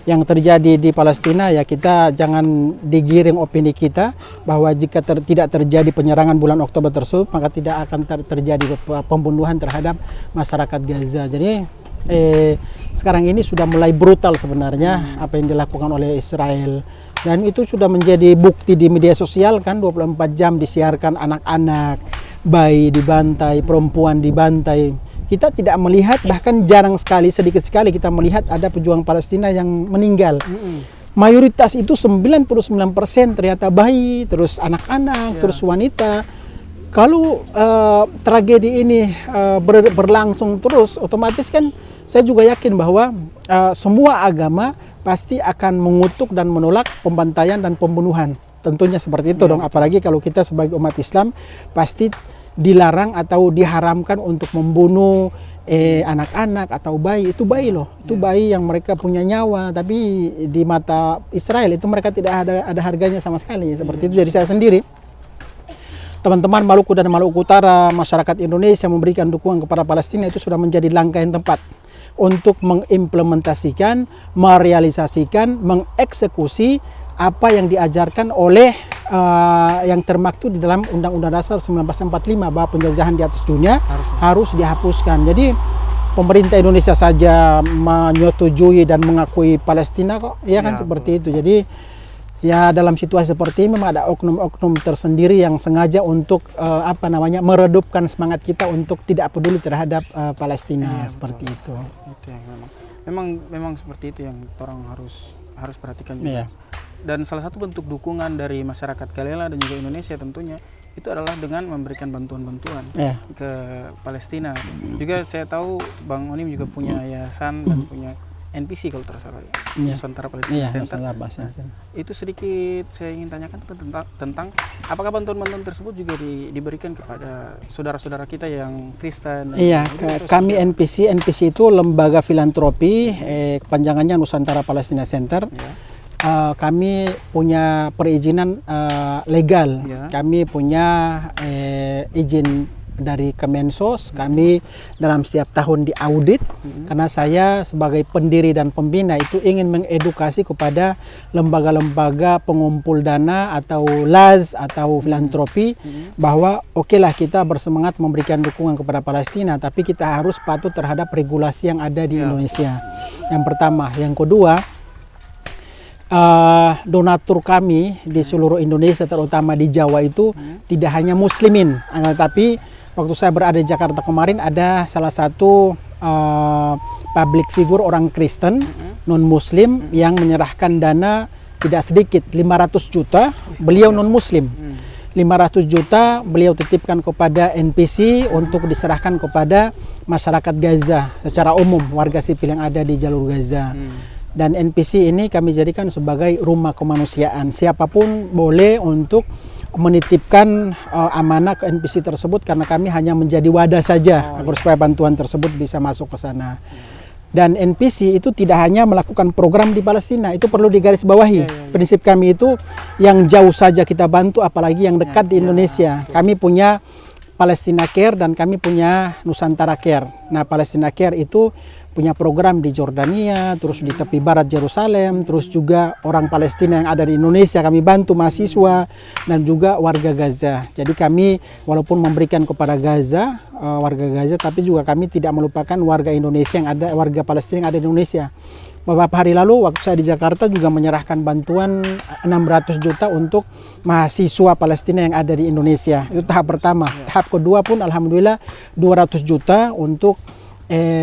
[SPEAKER 1] yang terjadi di Palestina, ya kita jangan digiring opini kita bahwa jika tidak terjadi penyerangan bulan Oktober tersebut, maka tidak akan terjadi pembunuhan terhadap masyarakat Gaza. Jadi sekarang ini sudah mulai brutal sebenarnya apa yang dilakukan oleh Israel, dan itu sudah menjadi bukti di media sosial kan, 24 jam disiarkan anak-anak, bayi dibantai, perempuan dibantai. Kita tidak melihat, bahkan jarang sekali, sedikit sekali kita melihat ada pejuang Palestina yang meninggal. Mayoritas itu 99% ternyata bayi, terus anak-anak, terus wanita. Kalau tragedi ini berlangsung terus, otomatis kan saya juga yakin bahwa semua agama pasti akan mengutuk dan menolak pembantaian dan pembunuhan. Tentunya seperti itu dong, apalagi kalau kita sebagai umat Islam pasti dilarang atau diharamkan untuk membunuh anak-anak atau bayi. Itu bayi loh, itu bayi yang mereka punya nyawa, tapi di mata Israel itu mereka tidak ada harganya sama sekali, seperti itu. Jadi saya sendiri, teman-teman Maluku dan Maluku Utara, masyarakat Indonesia memberikan dukungan kepada Palestina, itu sudah menjadi langkah yang tepat untuk mengimplementasikan, merealisasikan, mengeksekusi apa yang diajarkan oleh yang termaktub di dalam Undang-Undang Dasar 1945 bahwa penjajahan di atas dunia harus dihapuskan. Jadi pemerintah Indonesia saja menyetujui dan mengakui Palestina kok, ya kan, seperti itu. Jadi ya dalam situasi seperti ini memang ada oknum-oknum tersendiri yang sengaja untuk meredupkan semangat kita untuk tidak peduli terhadap Palestina, seperti itu.
[SPEAKER 3] Memang seperti itu yang orang harus perhatikan juga. Dan salah satu bentuk dukungan dari masyarakat Galela dan juga Indonesia tentunya itu adalah dengan memberikan bantuan-bantuan ke Palestina. Juga saya tahu Bang Onim juga punya yayasan dan punya NPC kalau tersalah, Nusantara Palestina Center. Itu sedikit saya ingin tanyakan tentang apakah bantuan-bantuan tersebut juga diberikan kepada saudara-saudara kita yang Kristen?
[SPEAKER 1] Iya, kami NPC itu lembaga filantropi, kepanjangannya Nusantara Palestina Center. Kami punya perizinan legal, kami punya izin dari Kemensos, kami dalam setiap tahun diaudit, karena saya sebagai pendiri dan pembina itu ingin mengedukasi kepada lembaga-lembaga pengumpul dana atau LAZ atau filantropi, bahwa okelah kita bersemangat memberikan dukungan kepada Palestina, tapi kita harus patuh terhadap regulasi yang ada di Indonesia. Yang pertama. Yang kedua, donatur kami di seluruh Indonesia, terutama di Jawa itu tidak hanya muslimin, tapi waktu saya berada di Jakarta kemarin ada salah satu public figure orang Kristen non Muslim yang menyerahkan dana tidak sedikit 500 juta. Beliau non Muslim. 500 juta beliau titipkan kepada NPC untuk diserahkan kepada masyarakat Gaza secara umum, warga sipil yang ada di jalur Gaza. Dan NPC ini kami jadikan sebagai rumah kemanusiaan. Siapapun boleh untuk menitipkan amanah ke NPC tersebut, karena kami hanya menjadi wadah saja agar supaya bantuan tersebut bisa masuk ke sana. Dan NPC itu tidak hanya melakukan program di Palestina, itu perlu digarisbawahi. Prinsip kami itu yang jauh saja kita bantu, apalagi yang dekat di Indonesia. Kami punya Palestina Care dan kami punya Nusantara Care. Nah, Palestina Care itu punya program di Jordania, terus di tepi barat Yerusalem, terus juga orang Palestina yang ada di Indonesia kami bantu, mahasiswa dan juga warga Gaza. Jadi kami walaupun memberikan kepada Gaza, warga Gaza, tapi juga kami tidak melupakan warga Indonesia yang ada, warga Palestina yang ada di Indonesia. Beberapa hari lalu waktu saya di Jakarta juga menyerahkan bantuan 600 juta untuk mahasiswa Palestina yang ada di Indonesia. Itu tahap pertama. Tahap kedua pun alhamdulillah 200 juta untuk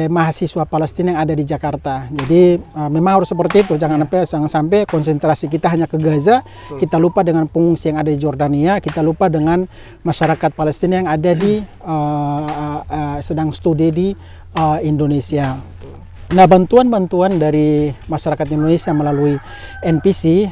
[SPEAKER 1] mahasiswa Palestina yang ada di Jakarta. Jadi memang harus seperti itu. Jangan sampai konsentrasi kita hanya ke Gaza, kita lupa dengan pengungsi yang ada di Jordania, kita lupa dengan masyarakat Palestina yang ada di sedang studi di Indonesia. Nah, bantuan-bantuan dari masyarakat Indonesia melalui NPC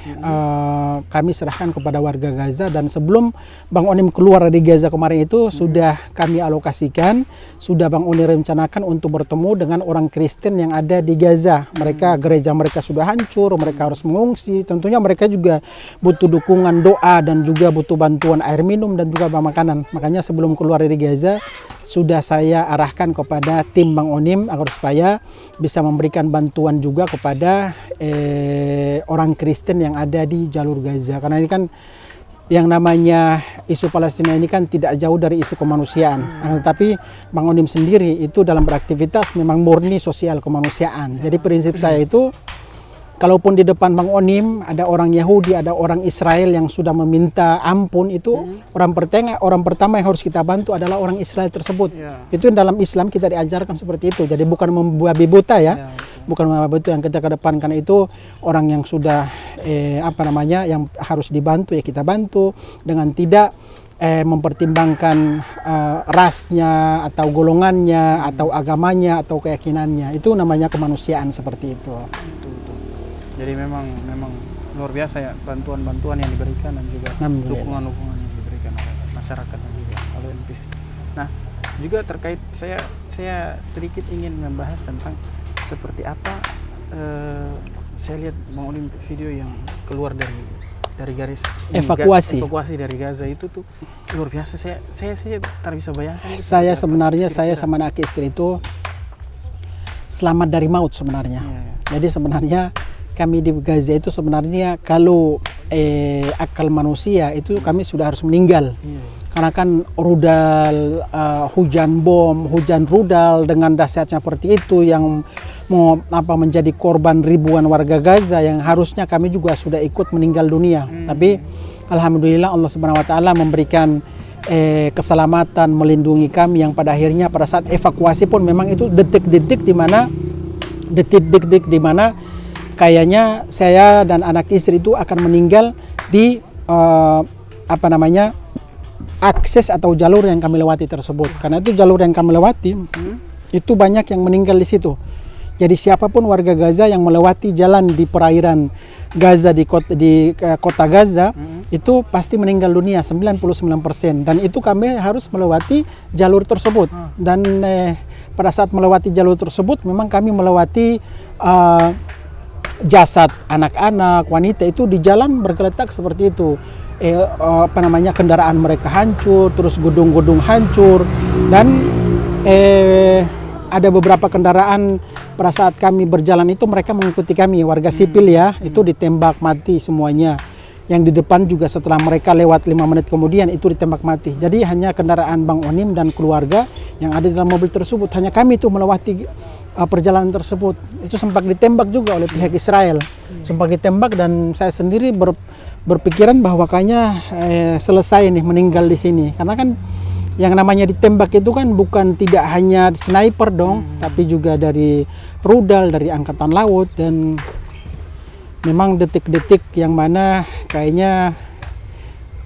[SPEAKER 1] kami serahkan kepada warga Gaza, dan sebelum Bang Onim keluar dari Gaza kemarin itu sudah kami alokasikan, sudah Bang Onim rencanakan untuk bertemu dengan orang Kristen yang ada di Gaza. Mereka, gereja mereka sudah hancur, mereka harus mengungsi, tentunya mereka juga butuh dukungan doa dan juga butuh bantuan air minum dan juga makanan. Makanya sebelum keluar dari Gaza sudah saya arahkan kepada tim Bang Onim agar supaya bisa memberikan bantuan juga kepada orang Kristen yang ada di jalur Gaza. Karena ini kan yang namanya isu Palestina ini kan tidak jauh dari isu kemanusiaan. Tapi Bang Onim sendiri itu dalam beraktivitas memang murni sosial kemanusiaan. Jadi prinsip saya itu, kalaupun di depan Bang Onim ada orang Yahudi, ada orang Israel yang sudah meminta ampun, itu orang pertama yang harus kita bantu adalah orang Israel tersebut. Itu dalam Islam kita diajarkan seperti itu. Jadi bukan membabi buta ya. Bukan membabi buta yang kita kedepankan, itu orang yang sudah yang harus dibantu ya kita bantu dengan tidak mempertimbangkan rasnya atau golongannya atau agamanya atau keyakinannya. Itu namanya kemanusiaan seperti itu.
[SPEAKER 3] Jadi memang luar biasa ya bantuan-bantuan yang diberikan dan juga dukungan-dukungan yang diberikan oleh masyarakat dan juga oleh NPC. Nah, juga terkait saya sedikit ingin membahas tentang seperti apa saya lihat Bang Onim video yang keluar dari garis evakuasi dari Gaza itu tuh luar biasa. Saya tak bisa bayangkan.
[SPEAKER 1] Saya sama anak istri itu selamat dari maut sebenarnya. Jadi sebenarnya kami di Gaza itu sebenarnya kalau akal manusia itu kami sudah harus meninggal. Karena kan rudal, hujan bom, hujan rudal dengan dahsyatnya seperti itu yang menjadi korban ribuan warga Gaza yang harusnya kami juga sudah ikut meninggal dunia. Tapi alhamdulillah Allah Subhanahu wa taala memberikan keselamatan, melindungi kami yang pada akhirnya pada saat evakuasi pun memang itu detik-detik di mana kayaknya saya dan anak istri itu akan meninggal di akses atau jalur yang kami lewati tersebut. Karena itu jalur yang kami lewati itu banyak yang meninggal di situ. Jadi siapapun warga Gaza yang melewati jalan di perairan Gaza di kota Gaza itu pasti meninggal dunia 99%. Dan itu kami harus melewati jalur tersebut. Dan pada saat melewati jalur tersebut memang kami melewati jasad anak-anak, wanita itu di jalan bergeletak seperti itu. Kendaraan mereka hancur, terus gedung-gedung hancur, dan ada beberapa kendaraan pada saat kami berjalan itu mereka mengikuti kami, warga sipil ya, itu ditembak mati semuanya. Yang di depan juga setelah mereka lewat 5 menit kemudian itu ditembak mati. Jadi hanya kendaraan Bang Onim dan keluarga yang ada dalam mobil tersebut, hanya kami itu melewati perjalanan tersebut. Itu sempat ditembak juga oleh pihak Israel, sempat ditembak, dan saya sendiri berpikiran bahwa kayaknya selesai nih meninggal di sini, karena kan yang namanya ditembak itu kan bukan tidak hanya sniper dong, tapi juga dari rudal, dari angkatan laut, dan memang detik-detik yang mana kayaknya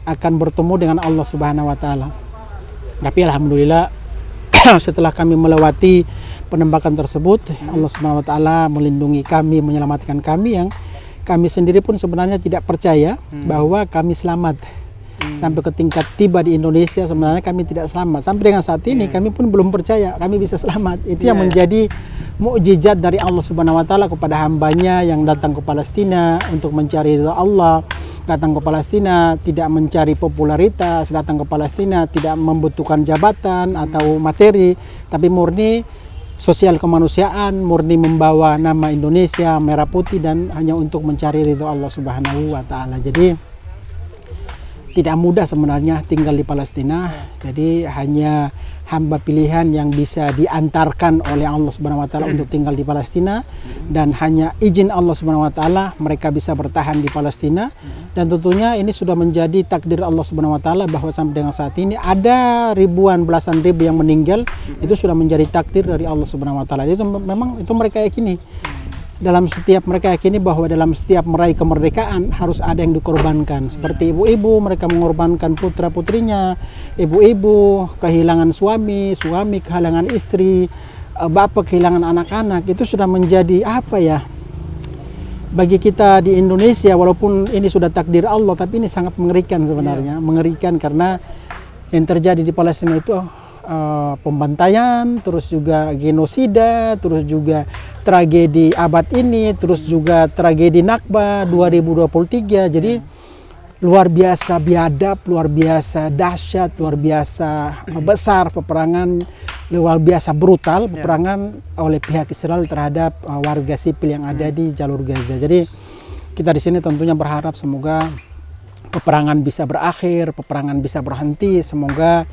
[SPEAKER 1] akan bertemu dengan Allah Subhanahu wa taala. Tapi alhamdulillah setelah kami melewati penembakan tersebut, Allah Subhanahu wa taala melindungi kami, menyelamatkan kami yang kami sendiri pun sebenarnya tidak percaya bahwa kami selamat. Sampai ke tingkat tiba di Indonesia sebenarnya kami tidak selamat. Sampai dengan saat ini kami pun belum percaya kami bisa selamat. Itu yang menjadi mukjizat dari Allah Subhanahu wa taala kepada hambanya yang datang ke Palestina untuk mencari ridha Allah. Datang ke Palestina tidak mencari popularitas, datang ke Palestina tidak membutuhkan jabatan atau materi, tapi murni sosial kemanusiaan, murni membawa nama Indonesia merah putih dan hanya untuk mencari ridha Allah Subhanahu wa taala. Jadi tidak mudah sebenarnya tinggal di Palestina. Jadi hanya hamba pilihan yang bisa diantarkan oleh Allah Subhanahu wa taala untuk tinggal di Palestina, dan hanya izin Allah Subhanahu wa taala mereka bisa bertahan di Palestina. Dan tentunya ini sudah menjadi takdir Allah Subhanahu wa taala bahwa sampai dengan saat ini ada ribuan, belasan ribu yang meninggal. Itu sudah menjadi takdir dari Allah Subhanahu wa taala. Itu memang itu mereka yakini. Dalam setiap mereka yakini bahwa dalam setiap meraih kemerdekaan harus ada yang dikorbankan. Seperti ibu-ibu, mereka mengorbankan putra-putrinya. Ibu-ibu kehilangan suami, suami kehilangan istri, bapak kehilangan anak-anak. Itu sudah menjadi apa ya? Bagi kita di Indonesia, walaupun ini sudah takdir Allah, tapi ini sangat mengerikan sebenarnya. Mengerikan karena yang terjadi di Palestina itu pembantaian, terus juga genosida, terus juga tragedi abad ini, terus juga tragedi Nakba 2023. Jadi luar biasa biadab, luar biasa dahsyat, luar biasa besar peperangan, luar biasa brutal peperangan oleh pihak Israel terhadap warga sipil yang ada di jalur Gaza. Jadi kita di sini tentunya berharap semoga peperangan bisa berakhir, peperangan bisa berhenti, semoga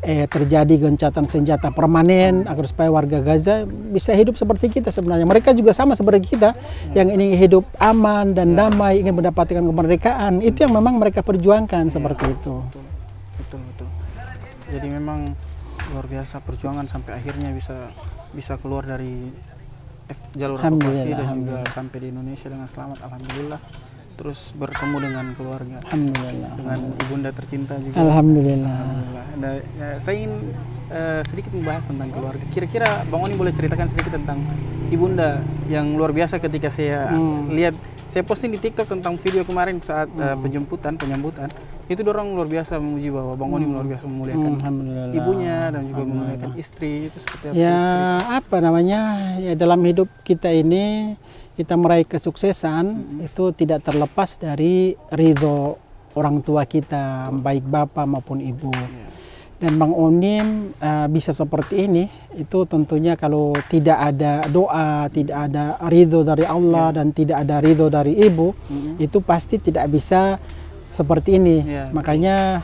[SPEAKER 1] terjadi gencatan senjata permanen agar supaya warga Gaza bisa hidup seperti kita sebenarnya. Mereka juga sama seperti kita yang ingin hidup aman dan damai, ingin mendapatkan kemerdekaan. Itu yang memang mereka perjuangkan seperti itu.
[SPEAKER 3] Betul. Jadi memang luar biasa perjuangan sampai akhirnya bisa keluar dari jalur evakuasi dan juga sampai di Indonesia dengan selamat, alhamdulillah. Terus bertemu dengan keluarga,
[SPEAKER 1] Alhamdulillah,
[SPEAKER 3] dengan ibunda tercinta juga.
[SPEAKER 1] Alhamdulillah.
[SPEAKER 3] Saya ingin sedikit membahas tentang keluarga. Kira-kira Bang Oni boleh ceritakan sedikit tentang ibunda yang luar biasa ketika saya lihat, saya posting di TikTok tentang video kemarin saat penyambutan. Itu dorong luar biasa memuji bahwa Bang Oni luar biasa memuliakan ibunya dan juga memuliakan istri. Itu seperti apa?
[SPEAKER 1] Ya apa namanya, ya dalam hidup kita ini kita meraih kesuksesan itu tidak terlepas dari ridho orang tua kita, baik bapak maupun ibu. Dan Bang Onim bisa seperti ini itu tentunya kalau tidak ada doa, tidak ada ridho dari Allah dan tidak ada ridho dari ibu, itu pasti tidak bisa seperti ini. Makanya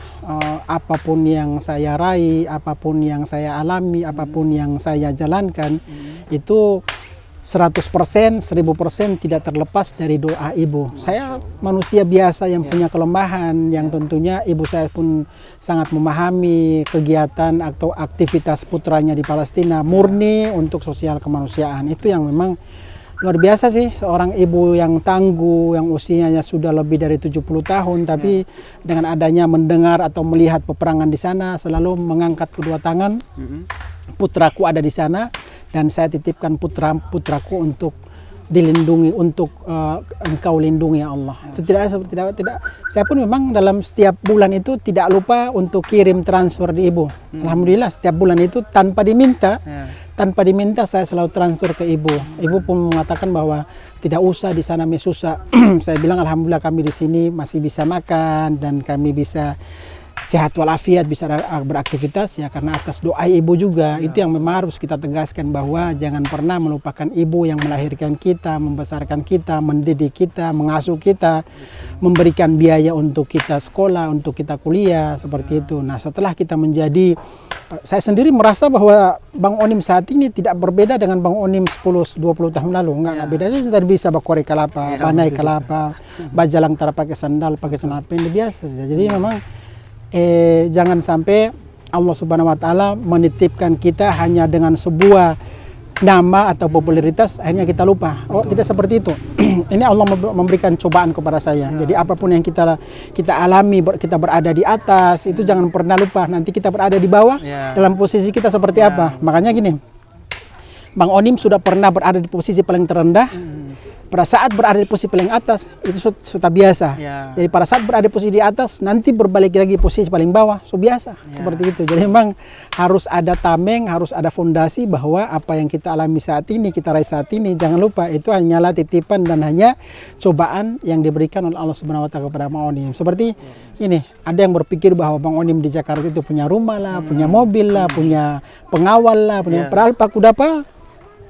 [SPEAKER 1] apapun yang saya raih, apapun yang saya alami, apapun yang saya jalankan itu 100%, 1000% tidak terlepas dari doa ibu. Saya manusia biasa yang punya kelemahan, yang tentunya ibu saya pun sangat memahami kegiatan atau aktivitas putranya di Palestina, murni untuk sosial kemanusiaan. Itu yang memang luar biasa sih, seorang ibu yang tangguh, yang usianya sudah lebih dari 70 tahun, tapi dengan adanya mendengar atau melihat peperangan di sana, selalu mengangkat kedua tangan, putraku ada di sana, dan saya titipkan putraku untuk dilindungi, untuk engkau lindungi ya Allah. Itu tidak. Saya pun memang dalam setiap bulan itu tidak lupa untuk kirim transfer di ibu. Alhamdulillah setiap bulan itu tanpa diminta, saya selalu transfer ke ibu. Ibu pun mengatakan bahwa tidak usah, di sana susah. Saya bilang alhamdulillah kami di sini masih bisa makan dan kami bisa sehat walafiat, bisa beraktivitas ya karena atas doa ibu juga. Itu yang memang harus kita tegaskan bahwa jangan pernah melupakan ibu yang melahirkan kita, membesarkan kita, mendidik kita, mengasuh kita, memberikan biaya untuk kita sekolah, untuk kita kuliah, seperti itu. Nah setelah kita menjadi, saya sendiri merasa bahwa Bang Onim saat ini tidak berbeda dengan Bang Onim 10-20 tahun lalu. Enggak beda, kita bisa bakore kelapa, panai kelapa, bajalang tara pakai sandal, pakai celana pendek biasa saja. Jadi memang jangan sampai Allah Subhanahu wa taala menitipkan kita hanya dengan sebuah nama atau popularitas, akhirnya kita lupa. Oh, tidak seperti itu. Ini Allah memberikan cobaan kepada saya. Jadi apapun yang kita alami, kita berada di atas, itu jangan pernah lupa nanti kita berada di bawah dalam posisi kita seperti apa. Makanya gini, Bang Onim sudah pernah berada di posisi paling terendah. Pada saat berada di posisi paling atas, itu sudah biasa. Jadi pada saat berada di posisi di atas, nanti berbalik lagi posisi paling bawah, biasa. Seperti itu. Jadi memang harus ada tameng, harus ada fondasi bahwa apa yang kita alami saat ini, kita raih saat ini, jangan lupa itu hanyalah titipan dan hanya cobaan yang diberikan oleh Allah Subhanahu wa taala kepada Bang Onim. Seperti ini, ada yang berpikir bahwa Bang Onim di Jakarta itu punya rumah lah, punya mobil lah, punya pengawal lah, punya padahal Pak Kudapa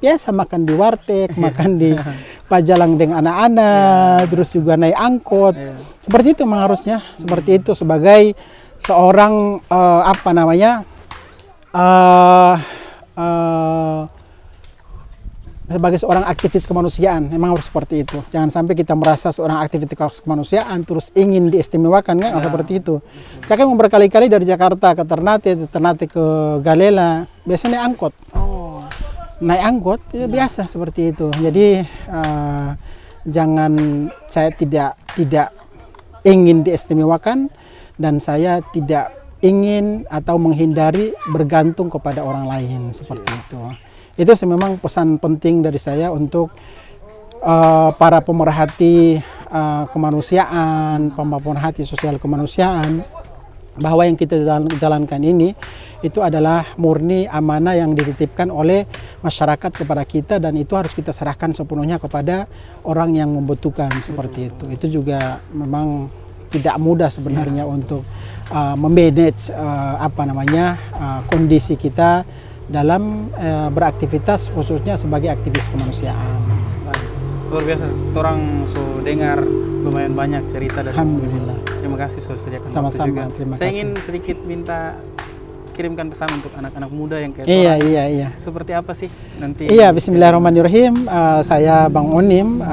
[SPEAKER 1] biasa makan di warteg, makan di Pajalang dengan anak-anak, terus juga naik angkot. Seperti itu memang harusnya, seperti itu sebagai seorang sebagai seorang aktivis kemanusiaan, memang harus seperti itu. Jangan sampai kita merasa seorang aktivis kemanusiaan terus ingin diistimewakan, kan? Seperti itu. Saya kan berkali-kali dari Jakarta ke Ternate ke Galela, biasanya naik angkot. Naik angkot ya biasa seperti itu. Jadi jangan, saya tidak ingin diistimewakan dan saya tidak ingin atau menghindari bergantung kepada orang lain seperti itu. Itu memang pesan penting dari saya untuk para pemerhati kemanusiaan, pemerhati sosial kemanusiaan, bahwa yang kita jalankan ini itu adalah murni amanah yang dititipkan oleh masyarakat kepada kita, dan itu harus kita serahkan sepenuhnya kepada orang yang membutuhkan seperti itu. Itu juga memang tidak mudah sebenarnya untuk memanage kondisi kita dalam beraktivitas, khususnya sebagai aktivis kemanusiaan.
[SPEAKER 3] Luar biasa, orang dengar lumayan banyak cerita dari
[SPEAKER 1] Alhamdulillah.
[SPEAKER 3] Terima kasih sudah sediakan waktu
[SPEAKER 1] Sama-sama,
[SPEAKER 3] juga.
[SPEAKER 1] terima
[SPEAKER 3] Saya
[SPEAKER 1] kasih.
[SPEAKER 3] ingin sedikit minta kirimkan pesan untuk anak-anak muda yang kayak
[SPEAKER 1] Iya.
[SPEAKER 3] seperti apa sih nanti?
[SPEAKER 1] Iya, bismillahirrahmanirrahim. Saya Bang Onim,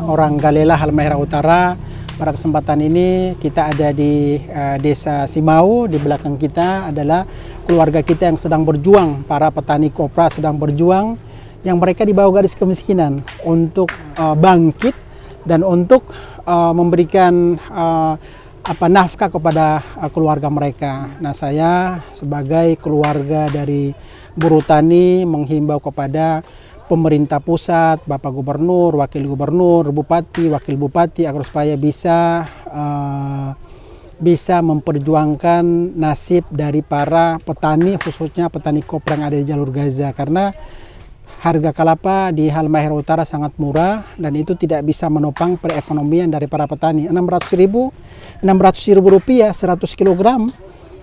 [SPEAKER 1] orang Galela Halmahera Utara. Pada kesempatan ini kita ada di Desa Simau. Di belakang kita adalah keluarga kita yang sedang berjuang, para petani kopra sedang berjuang, yang mereka di bawah garis kemiskinan untuk bangkit dan untuk memberikan nafkah kepada keluarga mereka. Nah, saya sebagai keluarga dari buruh tani menghimbau kepada pemerintah pusat, Bapak Gubernur, Wakil Gubernur, Bupati, Wakil Bupati, agar supaya bisa memperjuangkan nasib dari para petani, khususnya petani kopra yang ada di jalur Gaza, karena harga kelapa di Halmahera Utara sangat murah dan itu tidak bisa menopang perekonomian dari para petani. 600.000 rupiah 100 kg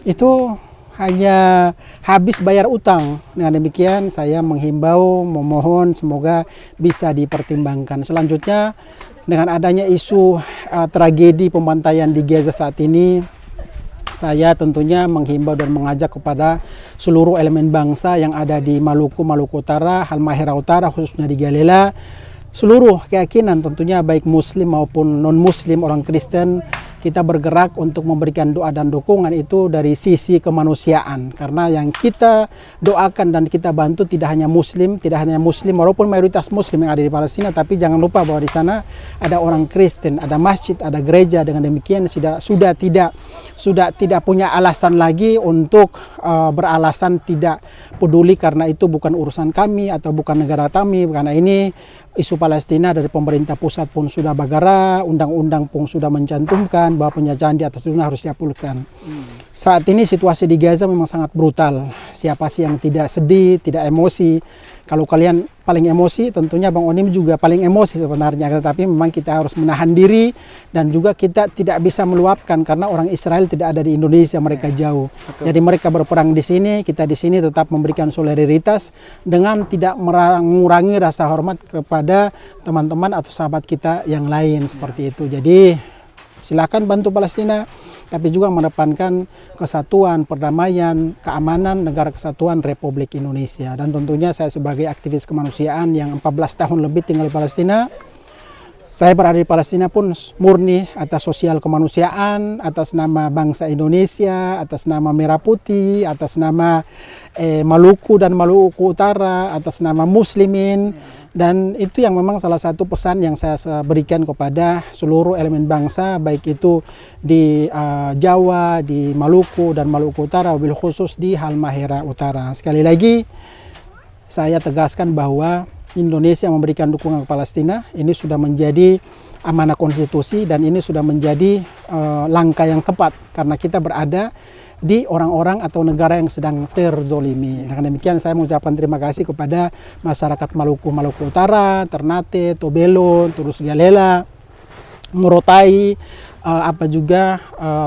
[SPEAKER 1] itu hanya habis bayar utang. Dengan demikian saya menghimbau, memohon semoga bisa dipertimbangkan. Selanjutnya, dengan adanya isu tragedi pembantaian di Gaza saat ini, saya tentunya menghimbau dan mengajak kepada seluruh elemen bangsa yang ada di Maluku Utara, Halmahera Utara, khususnya di Galela, seluruh keyakinan tentunya baik muslim maupun non-muslim, orang Kristen, kita bergerak untuk memberikan doa dan dukungan itu dari sisi kemanusiaan. Karena yang kita doakan dan kita bantu tidak hanya muslim walaupun mayoritas muslim yang ada di Palestina, tapi jangan lupa bahwa di sana ada orang Kristen, ada masjid, ada gereja. Dengan demikian sudah tidak punya alasan lagi untuk beralasan tidak peduli karena itu bukan urusan kami atau bukan negara kami, karena ini isu Palestina dari pemerintah pusat pun sudah bagara, undang-undang pun sudah mencantumkan bahwa penjajahan di atas dunia harus dihapuskan. Saat ini situasi di Gaza memang sangat brutal. Siapa sih yang tidak sedih, tidak emosi? Kalau kalian paling emosi, tentunya Bang Onim juga paling emosi sebenarnya. Tetapi memang kita harus menahan diri dan juga kita tidak bisa meluapkan karena orang Israel tidak ada di Indonesia, mereka jauh. Betul. Jadi mereka berperang di sini, kita di sini tetap memberikan solidaritas dengan tidak mengurangi rasa hormat kepada teman-teman atau sahabat kita yang lain seperti itu. Jadi silakan bantu Palestina, tapi juga mengedepankan kesatuan, perdamaian, keamanan negara kesatuan Republik Indonesia. Dan tentunya saya sebagai aktivis kemanusiaan yang 14 tahun lebih tinggal di Palestina, Saya berada di Palestina pun murni atas sosial kemanusiaan, atas nama bangsa Indonesia, atas nama Merah Putih, atas nama Maluku dan Maluku Utara, atas nama Muslimin. Dan itu yang memang salah satu pesan yang saya berikan kepada seluruh elemen bangsa, baik itu di Jawa, di Maluku dan Maluku Utara, wabil khusus di Halmahera Utara. Sekali lagi, saya tegaskan bahwa Indonesia memberikan dukungan ke Palestina, ini sudah menjadi amanah konstitusi dan ini sudah menjadi langkah yang tepat karena kita berada di orang-orang atau negara yang sedang terzolimi. Dengan demikian saya mengucapkan terima kasih kepada masyarakat Maluku, Maluku Utara, Ternate, Tobelo, Turus Galela, Morotai,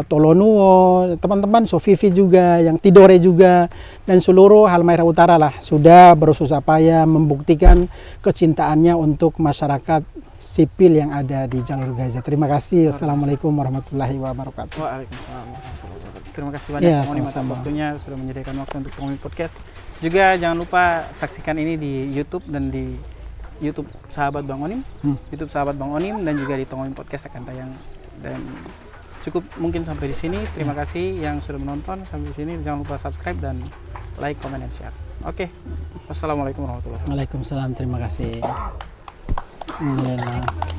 [SPEAKER 1] Tolonuo, teman-teman Sofifi juga, yang Tidore juga, dan seluruh Halmahera Utara lah sudah berusaha payah membuktikan kecintaannya untuk masyarakat sipil yang ada di jalur Gaza. Terima kasih. Wassalamualaikum warahmatullahi wabarakatuh.
[SPEAKER 3] Waalaikumsalam warahmatullahi wabarakatuh. Terima kasih banyak Bang Onim atas waktunya, sudah menyediakan waktu untuk Bang Onim Podcast. Juga jangan lupa saksikan ini di YouTube dan di YouTube Sahabat Bang Onim, YouTube Sahabat Bang Onim, dan juga di Bang Onim Podcast akan tayang. Dan cukup mungkin sampai di sini. Terima kasih yang sudah menonton sampai di sini. Jangan lupa subscribe dan like, comment, and share. Oke. Wassalamualaikum warahmatullahi wabarakatuh.
[SPEAKER 1] Waalaikumsalam. Terima kasih.